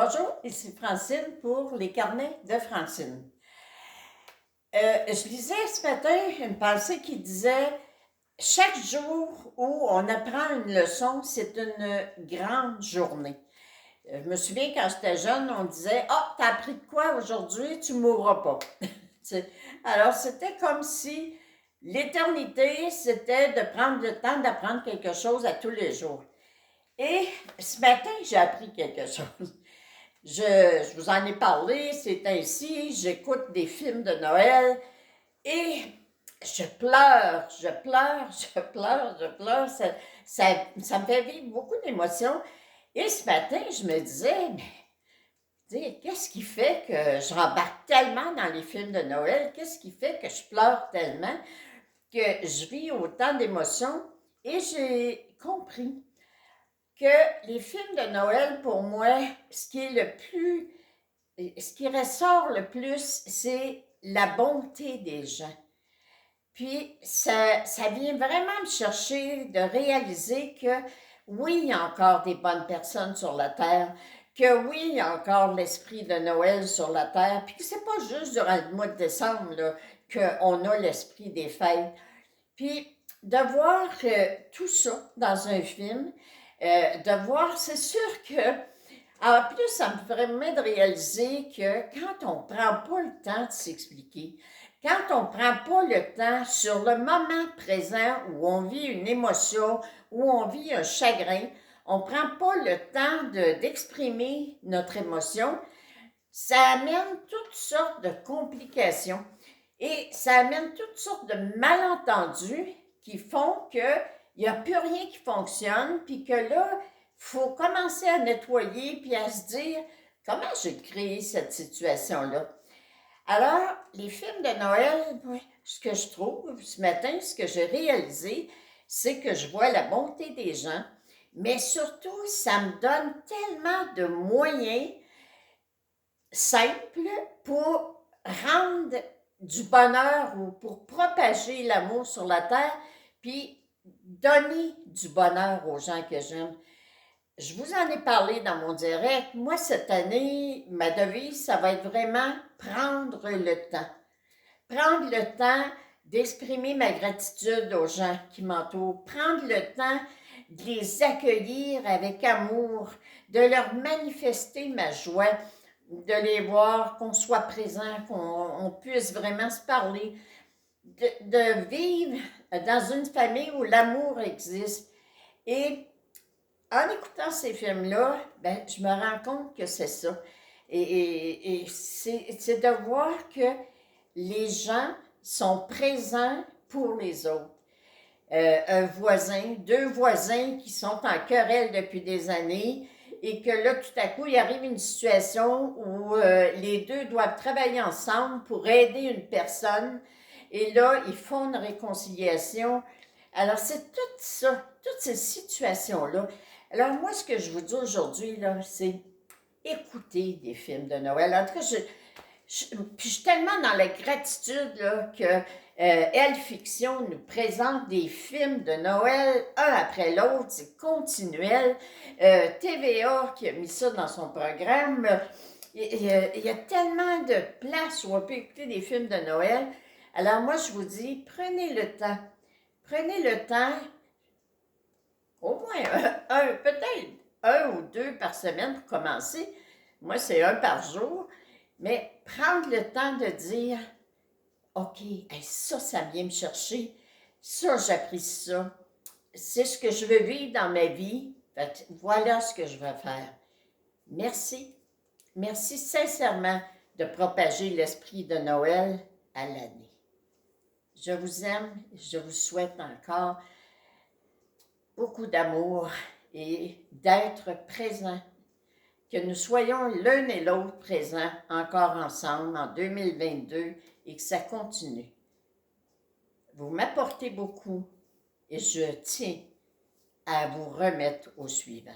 Bonjour, ici Francine pour les carnets de Francine. Je lisais ce matin une pensée qui disait: chaque jour où on apprend une leçon, c'est une grande journée. Je me souviens quand j'étais jeune, on disait: ah, t'as appris de quoi aujourd'hui? Tu mourras pas. Alors, c'était comme si l'éternité, c'était de prendre le temps d'apprendre quelque chose à tous les jours. Et ce matin, j'ai appris quelque chose. Je vous en ai parlé, c'est ainsi, j'écoute des films de Noël et je pleure, je pleure, je pleure, je pleure. Ça me fait vivre beaucoup d'émotions. Et ce matin, je me disais, mais qu'est-ce qui fait que je rembarque tellement dans les films de Noël? Qu'est-ce qui fait que je pleure tellement, que je vis autant d'émotions? Et j'ai compris que les films de Noël, pour moi, ce qui est le plus ce qui ressort le plus, c'est la bonté des gens. Puis, ça vient vraiment me chercher de réaliser que oui, il y a encore des bonnes personnes sur la terre, que oui, il y a encore l'esprit de Noël sur la terre, puis que c'est pas juste durant le mois de décembre là, qu'on a l'esprit des fêtes. Puis, de voir tout ça dans un film, de voir, c'est sûr que en plus, ça me permet de réaliser que quand on ne prend pas le temps de s'expliquer, quand on ne prend pas le temps sur le moment présent où on vit une émotion, où on vit un chagrin, on ne prend pas le temps d'exprimer notre émotion, ça amène toutes sortes de complications et ça amène toutes sortes de malentendus qui font qu'il n'y a plus rien qui fonctionne, puis que là, il faut commencer à nettoyer, puis à se dire comment j'ai créé cette situation-là. Alors, les films de Noël, ce que je trouve ce matin, ce que j'ai réalisé, c'est que je vois la bonté des gens, mais surtout, ça me donne tellement de moyens simples pour rendre du bonheur ou pour propager l'amour sur la terre, puis donner du bonheur aux gens que j'aime. Je vous en ai parlé dans mon direct. Moi, cette année, ma devise, ça va être vraiment prendre le temps. Prendre le temps d'exprimer ma gratitude aux gens qui m'entourent. Prendre le temps de les accueillir avec amour, de leur manifester ma joie, de les voir, qu'on soit présent, qu'on puisse vraiment se parler, de vivre dans une famille où l'amour existe. Et en écoutant ces films-là, ben, je me rends compte que c'est ça. Et c'est de voir que les gens sont présents pour les autres. Un voisin, deux voisins qui sont en querelle depuis des années et que là, tout à coup, il arrive une situation où les deux doivent travailler ensemble pour aider une personne et là, ils font une réconciliation. Alors, c'est tout ça, toutes ces situations-là. Alors, moi, ce que je vous dis aujourd'hui, là, c'est écouter des films de Noël. En tout cas, puis je suis tellement dans la gratitude là, que Elle Fiction nous présente des films de Noël, un après l'autre, c'est continuel. TVA qui a mis ça dans son programme. Il y a tellement de places où on peut écouter des films de Noël. Alors moi, je vous dis, prenez le temps. Prenez le temps, au moins peut-être un ou deux par semaine pour commencer. Moi, c'est un par jour. Mais prendre le temps de dire, OK, ça vient me chercher. Ça, j'apprécie ça. C'est ce que je veux vivre dans ma vie. Fait que voilà ce que je vais faire. Merci. Merci sincèrement de propager l'esprit de Noël à l'année. Je vous aime. Je vous souhaite encore beaucoup d'amour et d'être présent. Que nous soyons l'un et l'autre présents encore ensemble en 2022 et que ça continue. Vous m'apportez beaucoup et je tiens à vous remettre au suivant.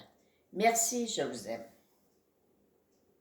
Merci, je vous aime.